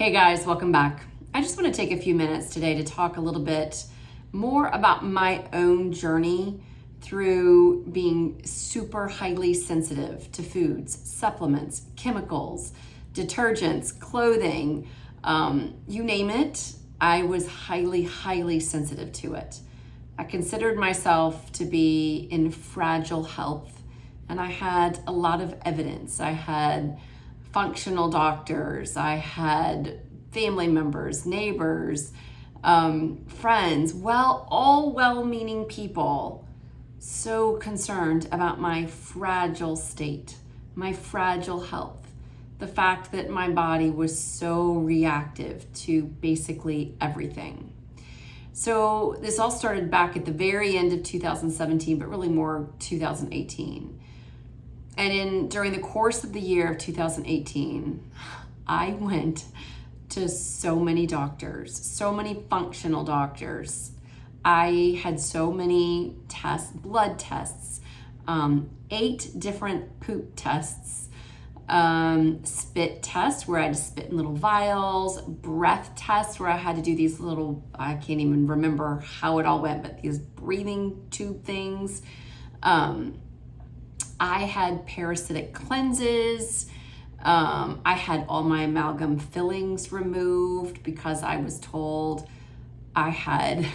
Hey guys, welcome back. I just want to take a few minutes today to talk a little bit more about my own journey through being super highly sensitive to foods, supplements, chemicals, detergents, clothing, you name it. I was highly sensitive to it. I considered myself to be in fragile health, and I had a lot of evidence. I had functional doctors, I had family members, neighbors, friends, all well-meaning people, so concerned about my fragile state, my fragile health, the fact that my body was so reactive to basically everything. So this all started back at the very end of 2017, but really more 2018. And during the course of the year of 2018, I went to so many doctors, so many functional doctors. I had so many tests, blood tests, 8 different poop tests, spit tests where I had to spit in little vials, breath tests where I had to do these little, I can't even remember how it all went, but these breathing tube things. I had parasitic cleanses. I had all my amalgam fillings removed because I was told I had,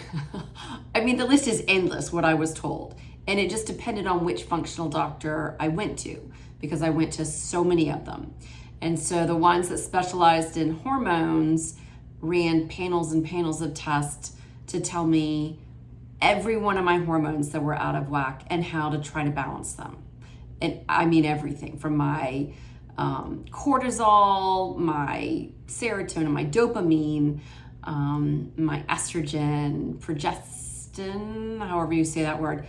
the list is endless what I was told. And it just depended on which functional doctor I went to because I went to so many of them. And so the ones that specialized in hormones ran panels and panels of tests to tell me every one of my hormones that were out of whack and how to try to balance them. And I mean everything from my cortisol, my serotonin, my dopamine, my estrogen, progestin, however you say that word,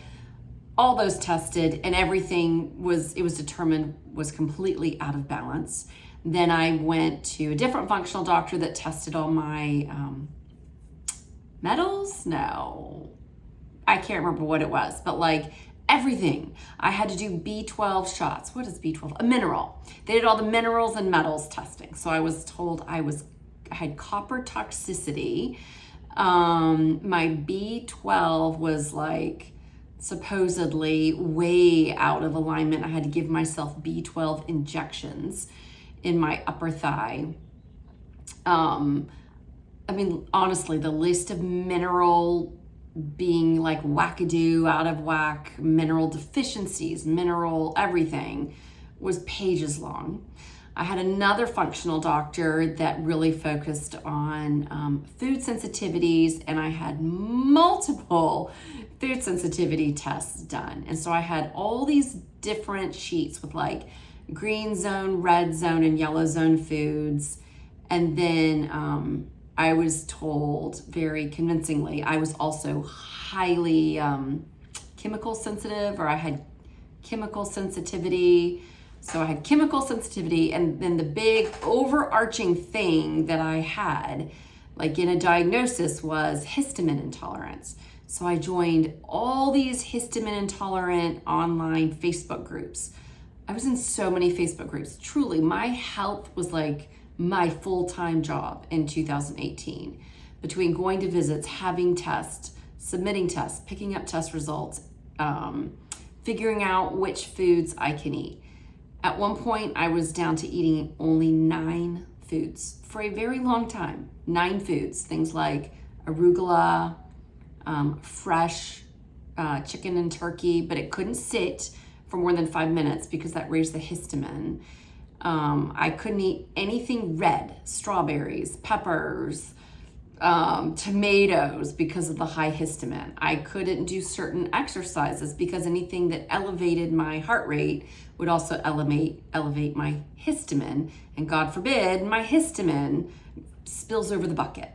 all those tested, and everything it was determined was completely out of balance. Then I went to a different functional doctor that tested all my metals. No, I can't remember what it was, but like everything. I had to do B12 shots. What is B12? A mineral. They did all the minerals and metals testing. So I was told I had copper toxicity. My B12 was like supposedly way out of alignment. I had to give myself B12 injections in my upper thigh. Honestly, the list of mineral being like wackadoo, out of whack, mineral deficiencies, mineral everything was pages long. I had another functional doctor that really focused on food sensitivities, and I had multiple food sensitivity tests done. And so I had all these different sheets with like green zone, red zone, and yellow zone foods. And then I was told very convincingly I was also highly chemical sensitive, or I had chemical sensitivity. So I had chemical sensitivity, and then the big overarching thing that I had, like in a diagnosis, was histamine intolerance. So I joined all these histamine intolerant online Facebook groups. I was in so many Facebook groups. Truly, my health was like my full-time job in 2018, between going to visits, having tests, submitting tests, picking up test results, figuring out which foods I can eat. At one point, I was down to eating only 9 foods for a very long time. 9 foods, things like arugula, fresh chicken and turkey, but it couldn't sit for more than 5 minutes because that raised the histamine. I couldn't eat anything red, strawberries, peppers, tomatoes because of the high histamine. I couldn't do certain exercises because anything that elevated my heart rate would also elevate my histamine. And God forbid, my histamine spills over the bucket.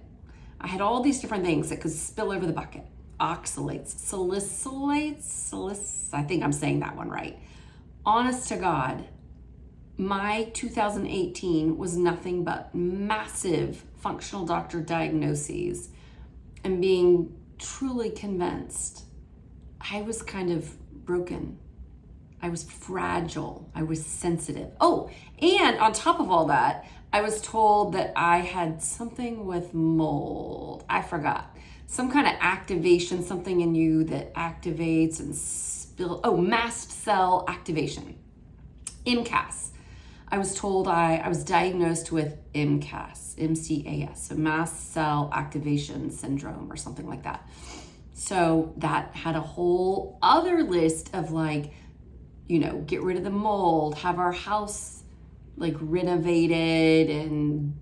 I had all these different things that could spill over the bucket. Oxalates, salicylates, I think I'm saying that one right. Honest to God, my 2018 was nothing but massive functional doctor diagnoses and being truly convinced I was kind of broken. I was fragile. I was sensitive. Oh, and on top of all that, I was told that I had something with mold. I forgot. Some kind of activation, something in you that activates and mast cell activation. MCAS. I was told I was diagnosed with MCAS, MCAS, so mast cell activation syndrome or something like that. So that had a whole other list of like, get rid of the mold, have our house like renovated and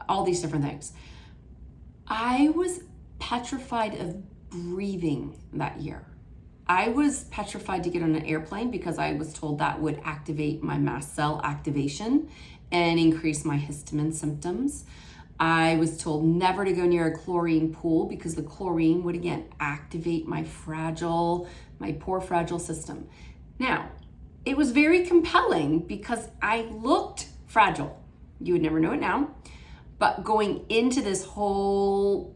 all these different things. I was petrified of breathing that year. I was petrified to get on an airplane because I was told that would activate my mast cell activation and increase my histamine symptoms. I was told never to go near a chlorine pool because the chlorine would again activate my poor fragile system. Now, it was very compelling because I looked fragile. You would never know it now. But going into this whole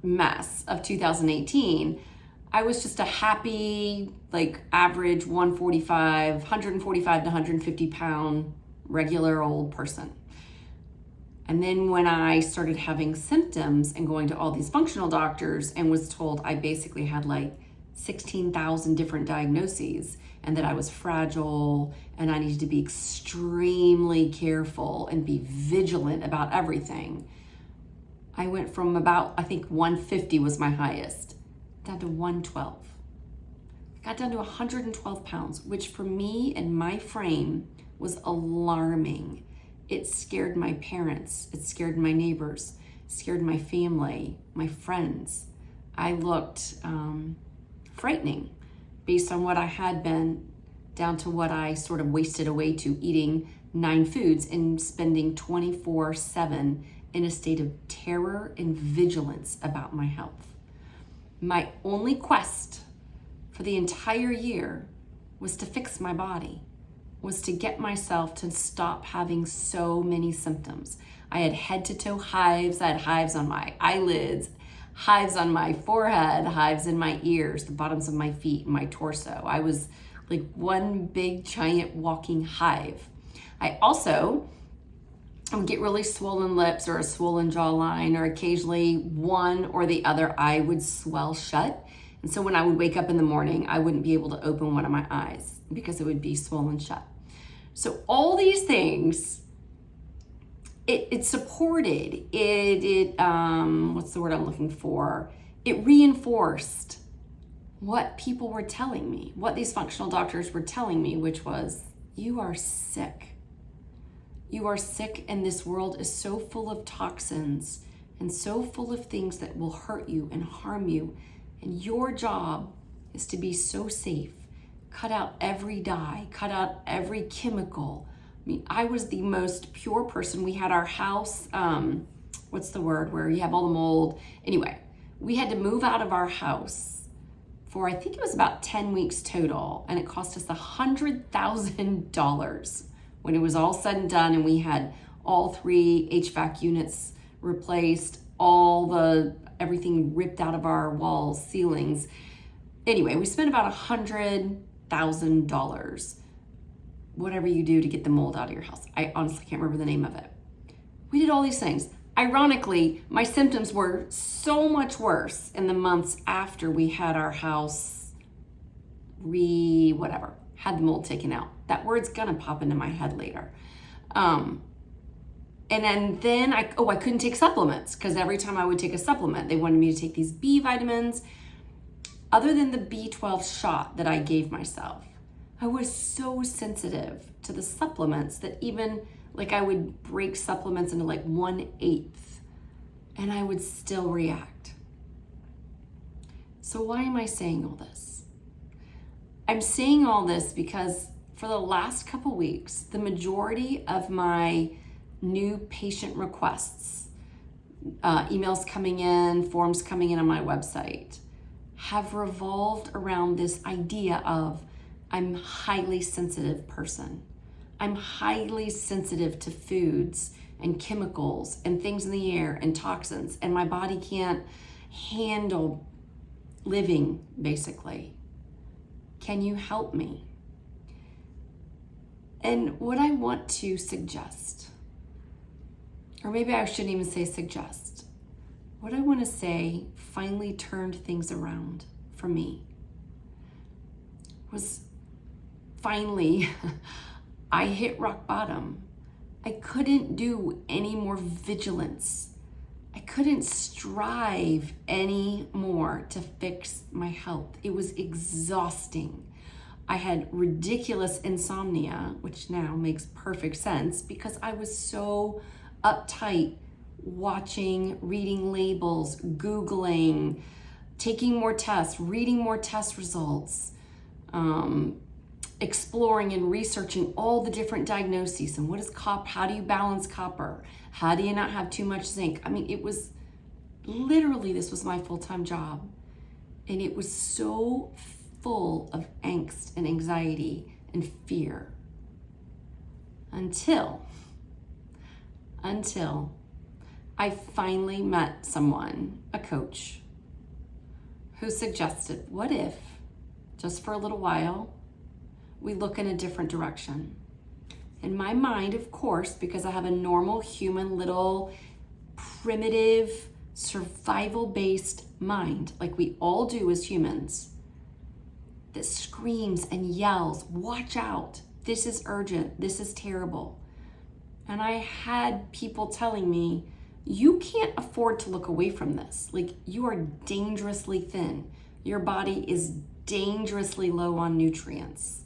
mess of 2018, I was just a happy, like average 145 to 150 pound regular old person. And then when I started having symptoms and going to all these functional doctors and was told I basically had like 16,000 different diagnoses and that I was fragile and I needed to be extremely careful and be vigilant about everything, I went from about, I think 150 was my highest, down to 112. I got down to 112 pounds, which for me and my frame was alarming. It scared my parents. It scared my neighbors. It scared my family, my friends. I looked frightening based on what I had been, down to what I sort of wasted away to eating 9 foods and spending 24/7 in a state of terror and vigilance about my health. My only quest for the entire year was to fix my body, was to get myself to stop having so many symptoms. I had head to toe hives. I had hives on my eyelids, hives on my forehead, hives in my ears, the bottoms of my feet, and my torso. I was like one big giant walking hive. I also would get really swollen lips or a swollen jawline, or occasionally one or the other eye would swell shut. And so when I would wake up in the morning, I wouldn't be able to open one of my eyes because it would be swollen shut. So all these things, it supported, what's the word I'm looking for? It reinforced what people were telling me, what these functional doctors were telling me, which was, you are sick. You are sick, and this world is so full of toxins and so full of things that will hurt you and harm you. And your job is to be so safe. Cut out every dye, cut out every chemical. I mean, I was the most pure person. We had our house, what's the word, where you have all the mold. Anyway, we had to move out of our house for, I think it was about 10 weeks total, and it cost us $100,000 when it was all said and done, and we had all 3 HVAC units replaced, everything ripped out of our walls, ceilings. Anyway, we spent about $100,000, whatever you do to get the mold out of your house. I honestly can't remember the name of it. We did all these things. Ironically, my symptoms were so much worse in the months after we had our house had the mold taken out. That word's gonna pop into my head later. And then I couldn't take supplements because every time I would take a supplement, they wanted me to take these B vitamins. Other than the B12 shot that I gave myself, I was so sensitive to the supplements that even like I would break supplements into like 1/8 and I would still react. So why am I saying all this? I'm saying all this because for the last couple weeks, the majority of my new patient requests, emails coming in, forms coming in on my website, have revolved around this idea of I'm a highly sensitive person. I'm highly sensitive to foods and chemicals and things in the air and toxins, and my body can't handle living, basically. Can you help me? And what I want to suggest or maybe I shouldn't even say suggest. What I want to say finally turned things around for me was finally I hit rock bottom. I couldn't do any more vigilance. I couldn't strive any more to fix my health. It was exhausting. I had ridiculous insomnia, which now makes perfect sense because I was so uptight, watching, reading labels, Googling, taking more tests, reading more test results, exploring and researching all the different diagnoses and what is copper, how do you balance copper? How do you not have too much zinc? I mean, it was literally, this was my full-time job. And it was so full of angst and anxiety and fear until I finally met someone, a coach, who suggested, what if, just for a little while, we look in a different direction? In my mind, of course, because I have a normal human little primitive survival-based mind, like we all do as humans, that screams and yells, watch out, this is urgent, this is terrible. And I had people telling me, you can't afford to look away from this. Like, you are dangerously thin. Your body is dangerously low on nutrients.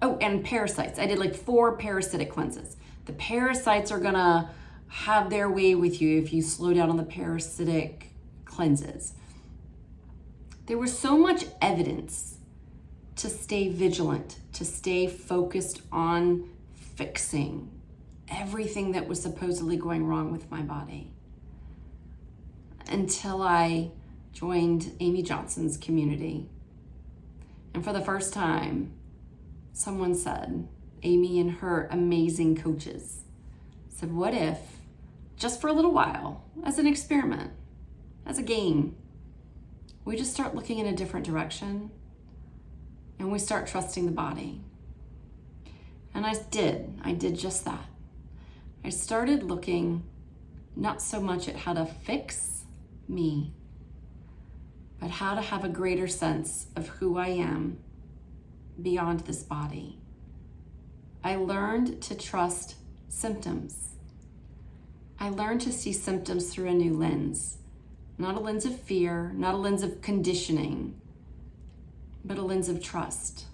Oh, and parasites. I did like 4 parasitic cleanses. The parasites are gonna have their way with you if you slow down on the parasitic cleanses. There was so much evidence to stay vigilant, to stay focused on fixing everything that was supposedly going wrong with my body, until I joined Amy Johnson's community. And for the first time, someone said, Amy and her amazing coaches said, what if, just for a little while, as an experiment, as a game, we just start looking in a different direction and we start trusting the body? And I did just that. I started looking not so much at how to fix me, but how to have a greater sense of who I am beyond this body. I learned to trust symptoms. I learned to see symptoms through a new lens, not a lens of fear, not a lens of conditioning, but a lens of trust,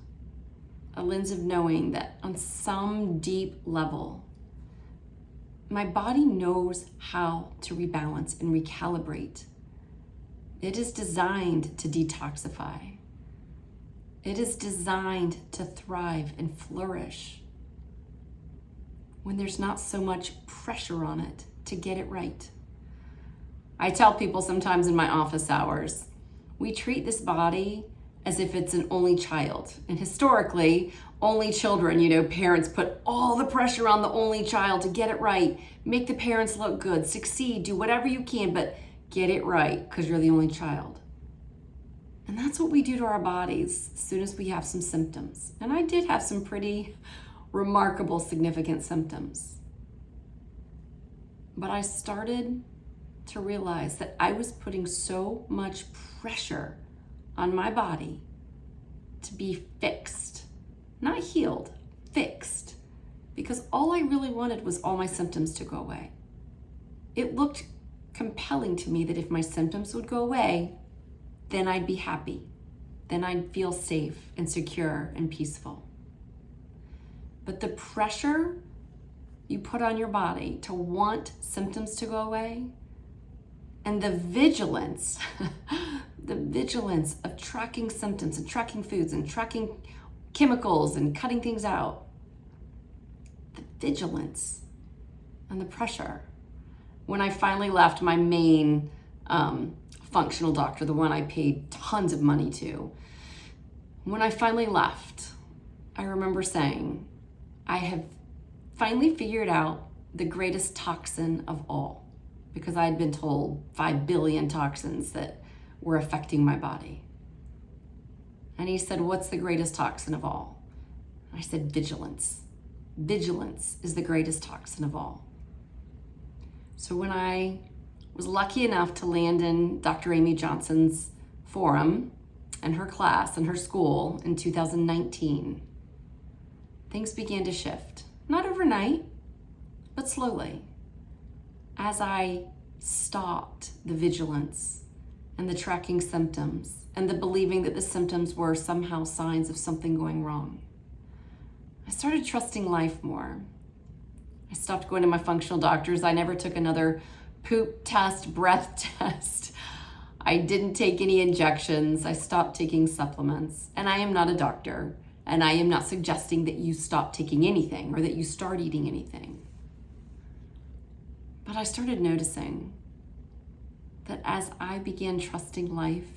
a lens of knowing that on some deep level, my body knows how to rebalance and recalibrate. It is designed to detoxify. It is designed to thrive and flourish when there's not so much pressure on it to get it right. I tell people sometimes in my office hours, we treat this body as if it's an only child. And historically, only children, parents put all the pressure on the only child to get it right, make the parents look good, succeed, do whatever you can, but get it right because you're the only child. And that's what we do to our bodies as soon as we have some symptoms. And I did have some pretty remarkable, significant symptoms. But I started to realize that I was putting so much pressure on my body to be fixed, not healed, fixed, because all I really wanted was all my symptoms to go away. It looked compelling to me that if my symptoms would go away, then I'd be happy. Then I'd feel safe and secure and peaceful. But the pressure you put on your body to want symptoms to go away, and the vigilance, the vigilance of tracking symptoms and tracking foods and tracking chemicals and cutting things out, the vigilance and the pressure. When I finally left my main functional doctor, the one I paid tons of money to, when I finally left, I remember saying, I have finally figured out the greatest toxin of all, because I had been told 5 billion toxins that were affecting my body. And he said, what's the greatest toxin of all? I said, vigilance. Vigilance is the greatest toxin of all. So when I was lucky enough to land in Dr. Amy Johnson's forum and her class and her school in 2019, things began to shift. Not overnight, but slowly. As I stopped the vigilance and the tracking symptoms and the believing that the symptoms were somehow signs of something going wrong, I started trusting life more. I stopped going to my functional doctors. I never took another poop test, breath test. I didn't take any injections. I stopped taking supplements. And I am not a doctor. And I am not suggesting that you stop taking anything or that you start eating anything. But I started noticing that as I began trusting life,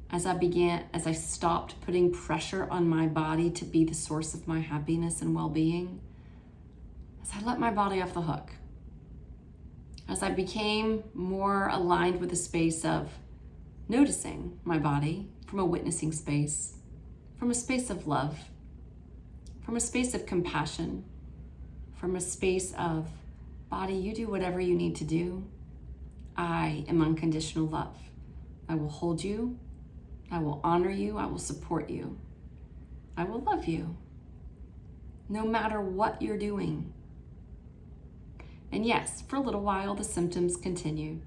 as I stopped putting pressure on my body to be the source of my happiness and well-being, as I let my body off the hook, as I became more aligned with the space of noticing my body from a witnessing space, from a space of love, from a space of compassion, from a space of, body, you do whatever you need to do. I am unconditional love. I will hold you. I will honor you. I will support you. I will love you, no matter what you're doing. And yes, for a little while, the symptoms continued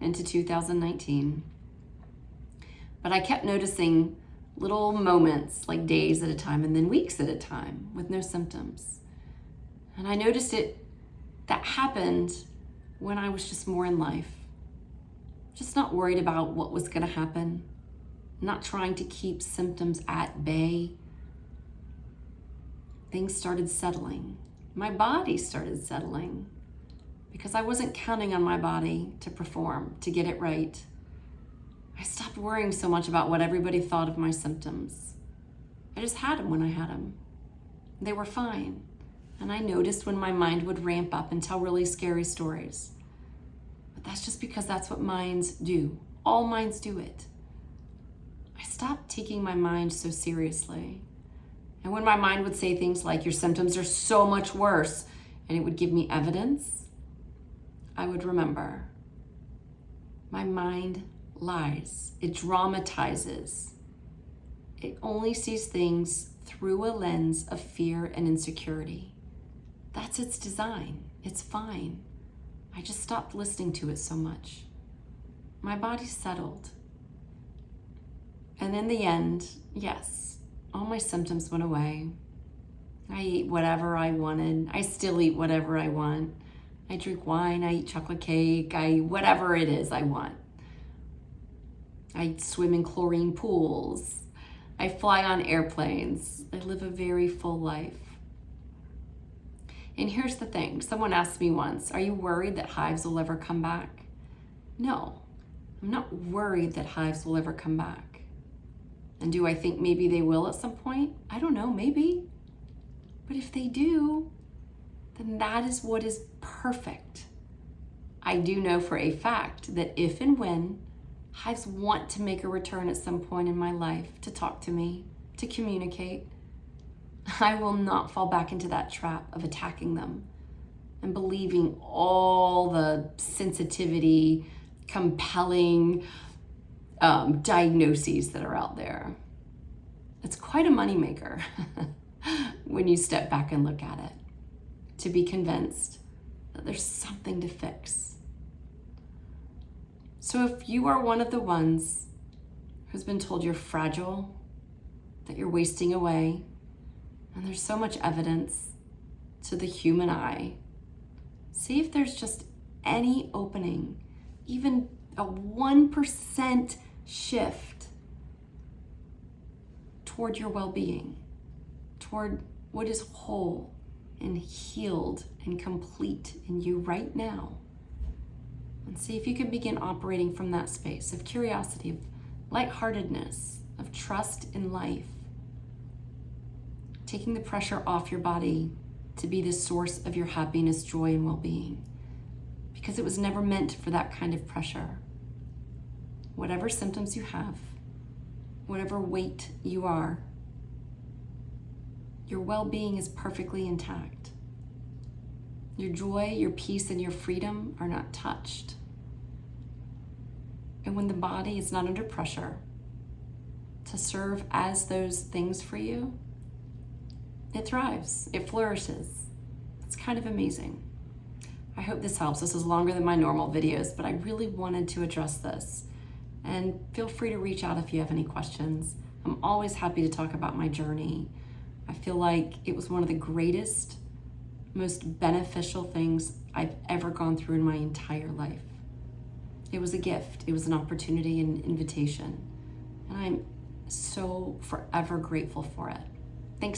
into 2019. But I kept noticing little moments, like days at a time and then weeks at a time with no symptoms. And I noticed that happened when I was just more in life. Just not worried about what was going to happen. Not trying to keep symptoms at bay. Things started settling. My body started settling because I wasn't counting on my body to perform, to get it right. I stopped worrying so much about what everybody thought of my symptoms. I just had them when I had them. They were fine. And I noticed when my mind would ramp up and tell really scary stories. But that's just because that's what minds do. All minds do it. I stopped taking my mind so seriously. And when my mind would say things like, your symptoms are so much worse, and it would give me evidence, I would remember. My mind lies. It dramatizes. It only sees things through a lens of fear and insecurity. That's its design. It's fine. I just stopped listening to it so much. My body settled. And in the end, yes, all my symptoms went away. I ate whatever I wanted. I still eat whatever I want. I drink wine, I eat chocolate cake, whatever it is I want. I swim in chlorine pools. I fly on airplanes. I live a very full life. And here's the thing. Someone asked me once, are you worried that hives will ever come back? No, I'm not worried that hives will ever come back. And do I think maybe they will at some point? I don't know, maybe. But if they do, then that is what is perfect. I do know for a fact that if and when hives want to make a return at some point in my life to talk to me, to communicate, I will not fall back into that trap of attacking them and believing all the sensitivity, compelling diagnoses that are out there. It's quite a moneymaker when you step back and look at it, to be convinced that there's something to fix. So if you are one of the ones who's been told you're fragile, that you're wasting away, and there's so much evidence to the human eye, see if there's just any opening, even a 1% shift toward your well-being, toward what is whole and healed and complete in you right now. And see if you can begin operating from that space of curiosity, of lightheartedness, of trust in life, taking the pressure off your body to be the source of your happiness, joy, and well-being. Because it was never meant for that kind of pressure. Whatever symptoms you have, whatever weight you are, your well-being is perfectly intact. Your joy, your peace, and your freedom are not touched. And when the body is not under pressure to serve as those things for you, it thrives, it flourishes. It's kind of amazing. I hope this helps. This is longer than my normal videos, but I really wanted to address this. And feel free to reach out if you have any questions. I'm always happy to talk about my journey. I feel like it was one of the greatest, most beneficial things I've ever gone through in my entire life. It was a gift. It was an opportunity and invitation. And I'm so forever grateful for it.